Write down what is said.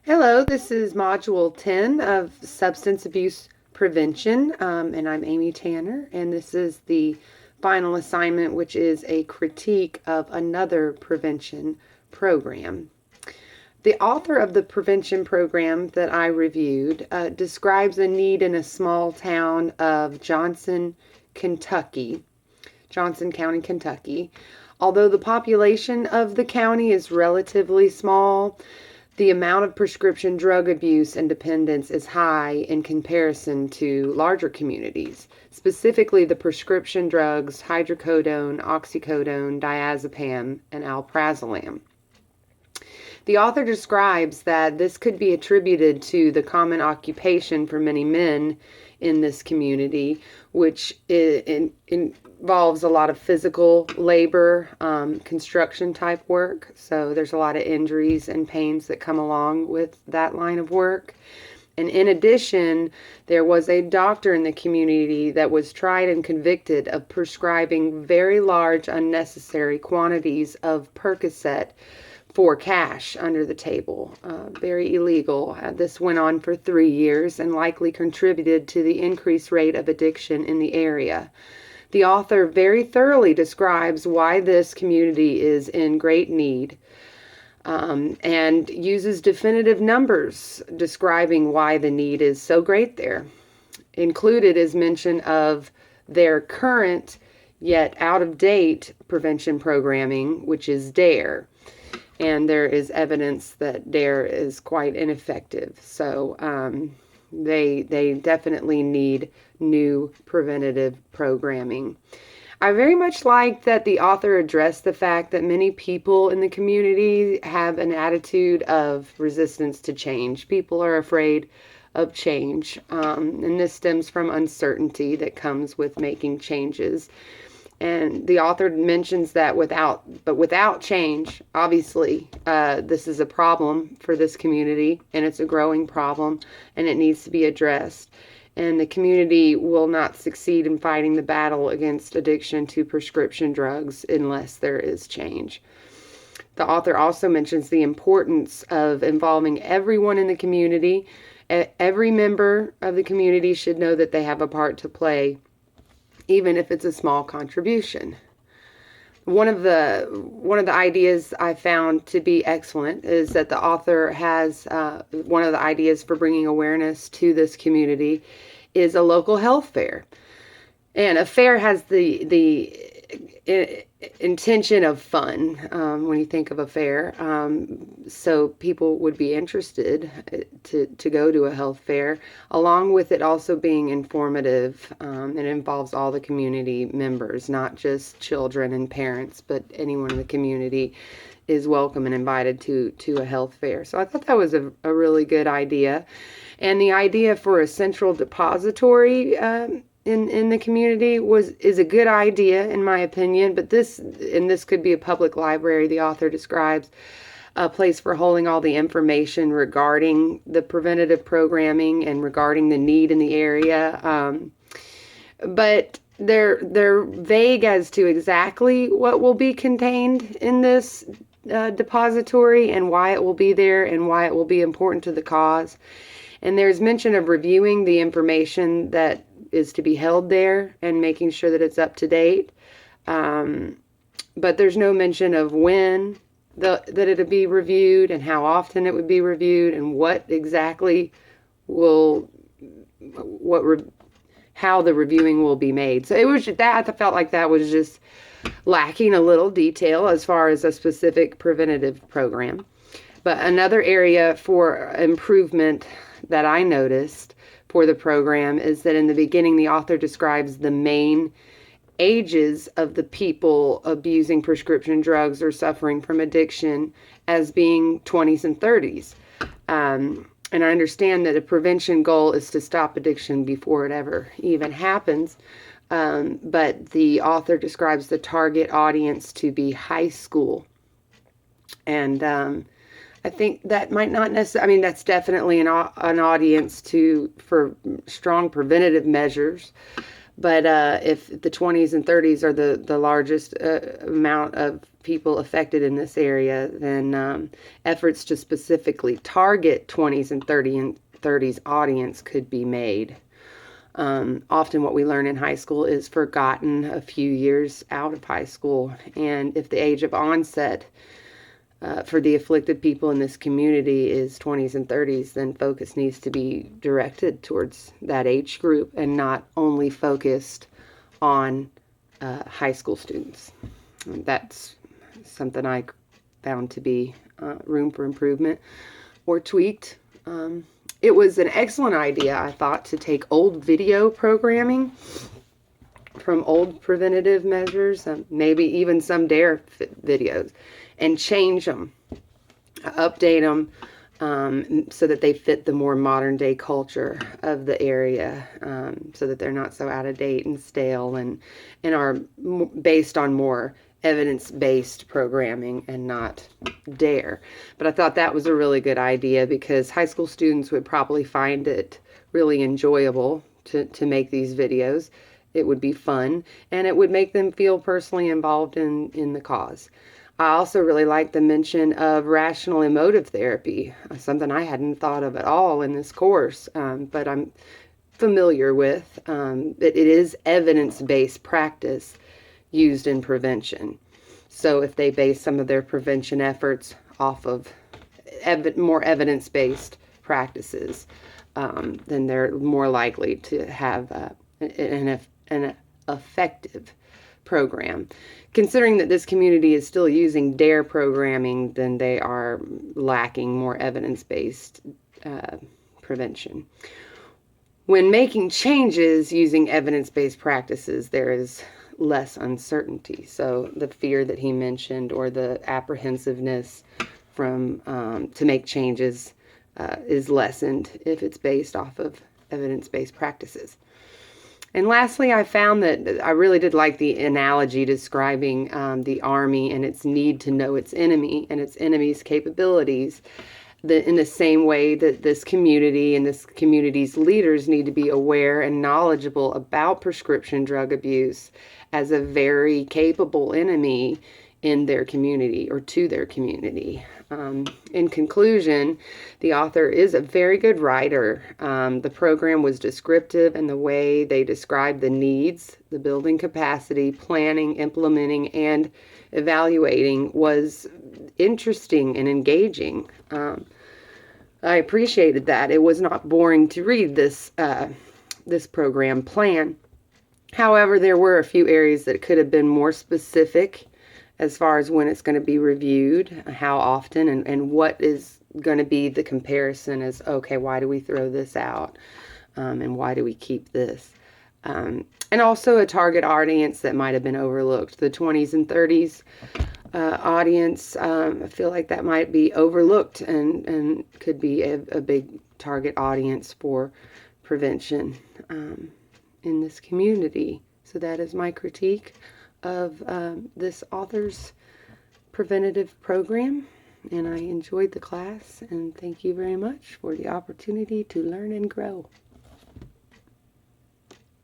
Hello, this is Module 10 of Substance Abuse Prevention, and I'm Amy Tanner, and this is the final assignment, which is a critique of another prevention program. The author of the prevention program that I reviewed describes a need in a small town of Johnson, Kentucky, Johnson County, Kentucky. Although the population of the county is relatively small, the amount of prescription drug abuse and dependence is high in comparison to larger communities, specifically the prescription drugs hydrocodone, oxycodone, diazepam, and alprazolam. The author describes that this could be attributed to the common occupation for many men in this community, which involves a lot of physical labor, construction type work. So there's a lot of injuries and pains that come along with that line of work. And in addition, there was a doctor in the community that was tried and convicted of prescribing very large, unnecessary quantities of Percocet for cash under the table. Very illegal. This went on for 3 years and likely contributed to the increased rate of addiction in the area. The author very thoroughly describes why this community is in great need, and uses definitive numbers describing why the need is so great there. Included is mention of their current yet out-of-date prevention programming, which is DARE. And there is evidence that DARE is quite ineffective. So they definitely need new preventative programming. I very much like that the author addressed the fact that many people in the community have an attitude of resistance to change. People are afraid of change, and this stems from uncertainty that comes with making changes. And the author mentions that without change, obviously, this is a problem for this community, and it's a growing problem, and it needs to be addressed. And the community will not succeed in fighting the battle against addiction to prescription drugs unless there is change. The author also mentions the importance of involving everyone in the community. Every member of the community should know that they have a part to play, even if it's a small contribution. One of the ideas I found to be excellent is that the author has one of the ideas for bringing awareness to this community is a local health fair. And a fair has the intention of fun when you think of a fair. So people would be interested to go to a health fair, along with it also being informative. It involves all the community members, not just children and parents, but anyone in the community is welcome and invited to a health fair. So I thought that was a really good idea. And the idea for a central depository in the community is a good idea, in my opinion, but this could be a public library. The author describes a place for holding all the information regarding the preventative programming and regarding the need in the area. But they're vague as to exactly what will be contained in this depository and why it will be there and why it will be important to the cause. And there's mention of reviewing the information that is to be held there and making sure that it's up to date. But there's no mention of when that it'll be reviewed and how often it would be reviewed and what exactly how the reviewing will be made. So it was that I felt like that was just lacking a little detail as far as a specific preventative program. But another area for improvement that I noticed for the program is that in the beginning, the author describes the main ages of the people abusing prescription drugs or suffering from addiction as being 20s and 30s. And I understand that a prevention goal is to stop addiction before it ever even happens. But the author describes the target audience to be high school. And I think that might not necessarily, I mean, that's definitely an audience for strong preventative measures. But if the 20s and 30s are the largest amount of people affected in this area, then efforts to specifically target 20s and 30s audience could be made. Often what we learn in high school is forgotten a few years out of high school, and if the age of onset for the afflicted people in this community is 20s and 30s, then focus needs to be directed towards that age group and not only focused on high school students. That's something I found to be room for improvement or tweaked. It was an excellent idea, I thought, to take old video programming from old preventative measures, maybe even some DARE videos, and change them, update them so that they fit the more modern day culture of the area, so that they're not so out of date and stale, and are based on more evidence-based programming and not DARE. But I thought that was a really good idea because high school students would probably find it really enjoyable to make these videos. It would be fun, and it would make them feel personally involved in the cause. I also really like the mention of rational emotive therapy, something I hadn't thought of at all in this course, but I'm familiar with. It is evidence-based practice used in prevention. So if they base some of their prevention efforts off of more evidence-based practices, then they're more likely to have an effective program. Considering that this community is still using DARE programming, then they are lacking more evidence-based prevention. When making changes using evidence-based practices, there is less uncertainty. So the fear that he mentioned, or the apprehensiveness from to make changes, is lessened if it's based off of evidence-based practices. And lastly, I found that I really did like the analogy describing the Army and its need to know its enemy and its enemy's capabilities, in the same way that this community and this community's leaders need to be aware and knowledgeable about prescription drug abuse as a very capable enemy in their community or to their community. In conclusion, the author is a very good writer. The program was descriptive, and the way they described the needs, the building capacity, planning, implementing, and evaluating was interesting and engaging. I appreciated that. It was not boring to read this program plan. However, there were a few areas that could have been more specific as far as when it's going to be reviewed, how often, and what is going to be the comparison as, okay, why do we throw this out? And why do we keep this? And also a target audience that might have been overlooked. The 20s and 30s audience, I feel like that might be overlooked and could be a big target audience for prevention in this community. So that is my critique of this author's preventative program, and I enjoyed the class, and thank you very much for the opportunity to learn and grow.